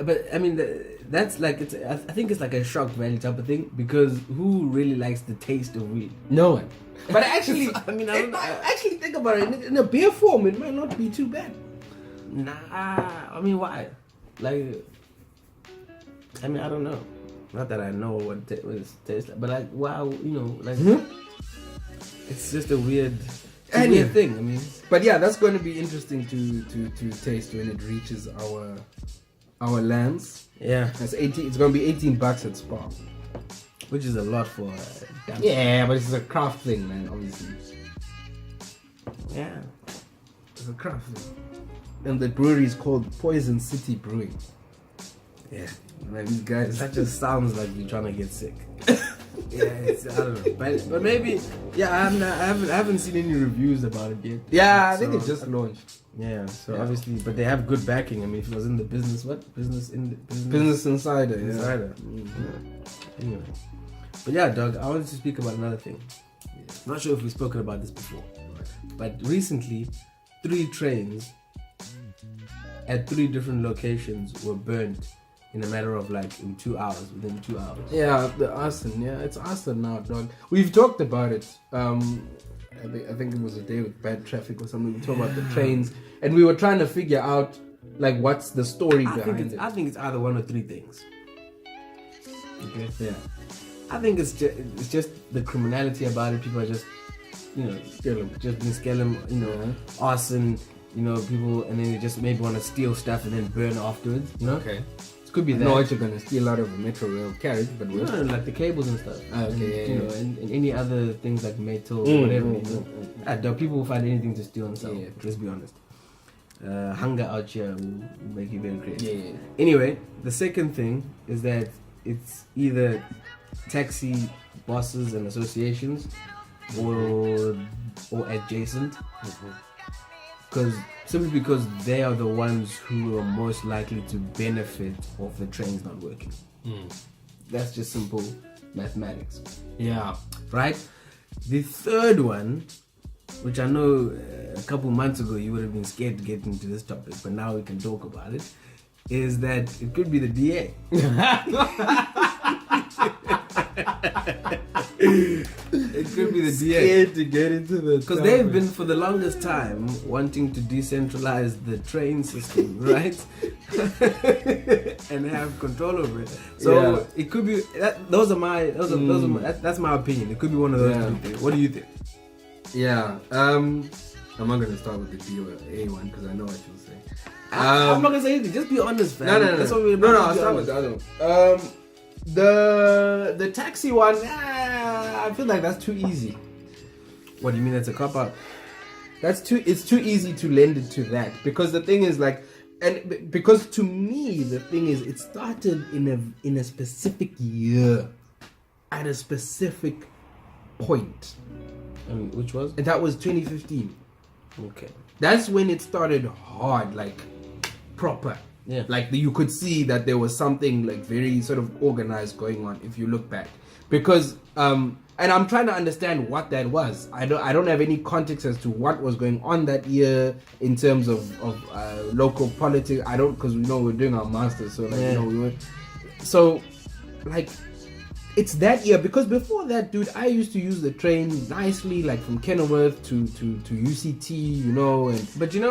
but I mean, that's like I think it's like a shock value type of thing, because who really likes the taste of weed? No one. But actually, I mean, I actually think about it in a beer form. It might not be too bad. Nah, I mean, why? Like, I mean, I don't know. Not that I know what it tastes like, but like, wow, you know, like, it's just a weird thing. I mean, but yeah, that's going to be interesting to taste when it reaches our lands. Yeah, it's going to be $18 at Spa, which is a lot for. Yeah, but it's a craft thing, man. Obviously. Yeah, it's a craft thing, and the brewery is called Poison City Brewing. Yeah. Man, these guys. That just sounds like you're trying to get sick. Yeah, I don't know, but maybe. Yeah, I haven't seen any reviews about it yet. Yeah, I think it just launched. Yeah, so obviously, but they have good backing. I mean, if it was in the business, Business Insider. Yeah. Insider. Yeah. Anyway, but yeah, Doug, I wanted to speak about another thing. Yeah. I'm not sure if we've spoken about this before, but recently, 3 trains at 3 different locations were burnt in a matter of like within 2 hours. Yeah, the arson. Yeah, it's arson now, dog. We've talked about it. I think it was a day with bad traffic or something. We talked about the trains, and we were trying to figure out like what's the story behind it. I think it's either one or 3 things. Okay. Yeah. I think it's just the criminality about it. People are just, you know, just being scaling, arson, people, and then they just maybe want to steal stuff and then burn afterwards. Okay. It could be that. No, what you're gonna steal out of a metro rail carriage, but no, like the cables and stuff. Okay. And any other things like metal, whatever. People will find anything to steal and sell. Yeah. Let's be honest. Hunger out here will make you very crazy. Yeah. Anyway, the second thing is that it's either taxi bosses and associations or adjacent, simply because they are the ones who are most likely to benefit of the trains not working. That's just simple mathematics. Yeah. Right? The third one, which I know a couple months ago you would have been scared to get into this topic, but now we can talk about it, is that it could be the DA. It could be the DA. Scared to get into the because they've been for the longest time wanting to decentralize the train system, right? And have control over it. So it could be that. That's my opinion. It could be one of those two things. What do you think? Yeah. I'm not gonna start with the B or A one because I know what you'll say. I'm not gonna say anything. Just be honest, man. No. That's what we're I'll start with the other one. The taxi one, I feel like that's too easy. What do you mean that's a cop out? It's too easy to lend it to that, because the thing is like, and because to me the thing is it started in a specific year, at a specific point. Which was? And that was 2015. Okay. That's when it started hard, like proper. Yeah. Like you could see that there was something like very sort of organized going on if you look back. Because and I'm trying to understand what that was. I don't have any context as to what was going on that year in terms of local politics. I don't, because we're doing our masters, so we were. So like it's that year, because before that, dude, I used to use the train nicely, like from Kenilworth to UCT,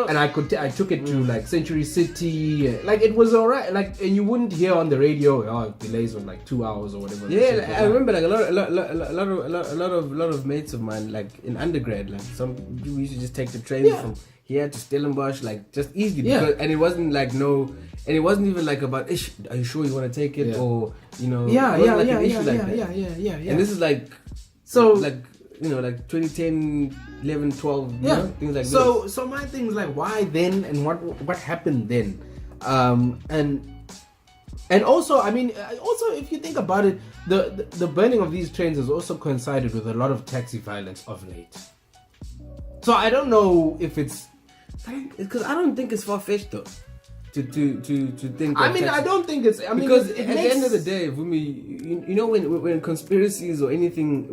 and I took it to like Century City, like it was alright, like, and you wouldn't hear on the radio delays of like 2 hours or whatever. Yeah, I remember like a lot of mates of mine, like in undergrad, like some people used to just take the train from here to Stellenbosch, like just easy, because, and it wasn't like and it wasn't even like about, are you sure you want to take it, or an issue like that. Yeah. And this is like, so like 2010, 11, 12, things like this. So my thing is like, why then, and what happened then, and also, I mean, if you think about it, the burning of these trains has also coincided with a lot of taxi violence of late. So I don't know if it's because I don't think it's far-fetched though to think. I mean, I don't think it's. I mean, because at the end of the day, when conspiracies or anything,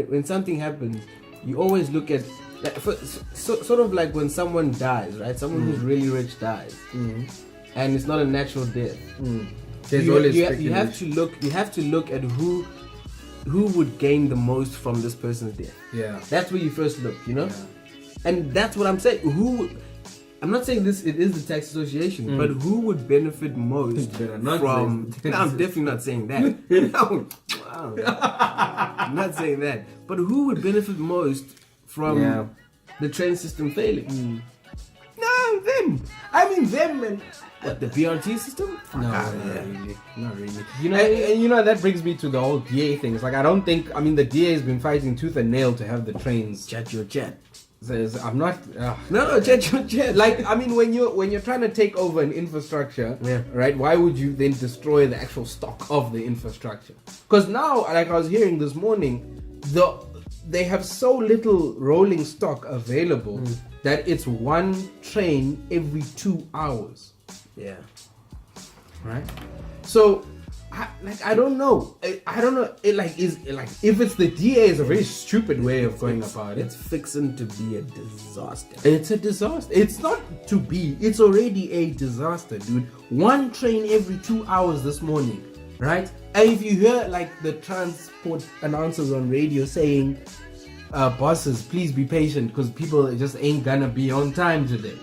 when something happens, you always look at sort of like when someone dies, right? Someone who's really rich dies, and it's not a natural death. There's You, always you speculation. have to look at who would gain the most from this person's death. Yeah. That's where you first look, you know? Yeah. And that's what I'm saying. I'm not saying it is the tax association, but who would benefit most better not from... say No, I'm definitely not saying that. No, I'm not saying that. But who would benefit most from the train system failing? No, them. I mean, them and... What, the BRT system? No, Ah, not yeah. really. Not really. You know, And you know, that brings me to the whole DA thing. It's like, I don't think... I mean, the DA has been fighting tooth and nail to have the trains... Chat your chat. Says, I'm not... No, chat your chat. Like, I mean, when you're trying to take over an infrastructure, right? Why would you then destroy the actual stock of the infrastructure? Because now, like I was hearing this morning, they have so little rolling stock available that it's one train every 2 hours, Yeah. right? So, I don't know. I don't know. If it's the DA, is a very stupid way of going about it. It's fixing to be a disaster. It's a disaster. It's not to be. It's already a disaster, dude. One train every 2 hours this morning, right? And if you hear like the transport announcers on radio saying, "Bosses, please be patient because people just ain't gonna be on time today."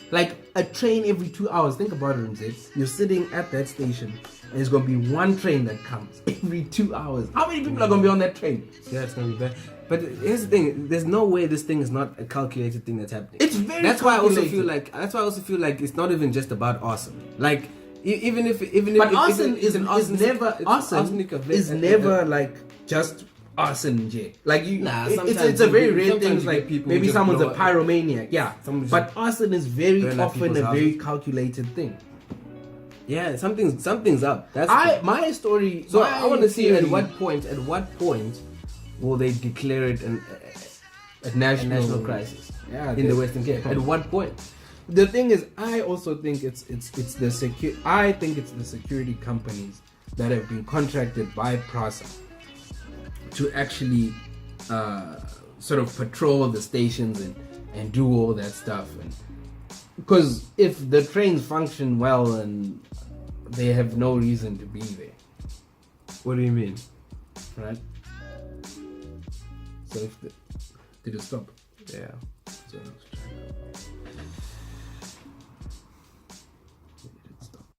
Like a train every 2 hours. Think about it, Mzee. You're sitting at that station, and there's gonna be one train that comes every 2 hours. How many people are gonna be on that train? Yeah, it's gonna be bad. But here's the thing: there's no way this thing is not a calculated thing that's happening. It's very. That's why I also calculated. feel like. That's why I also feel like it's not even just about arson. Like even if But arson is never like just arson, Jay. Like you, Nah, it's a very rare sometimes thing. you Like get people maybe who just someone's a blow up. pyromaniac, yeah. Someone just But arson is very burn up often people's a very houses. calculated thing. Yeah, something's up. That's My story. so my I want to see at theory- what point will they declare it a a national, national crisis Yeah, in the Western Cape? At what point? The thing is, I also think it's the I think it's the security companies that have been contracted by PRASA to actually sort of patrol the stations and do all that stuff. And because if the trains function well and they have no reason to be there, What do you mean? right? So did it stop? Yeah. So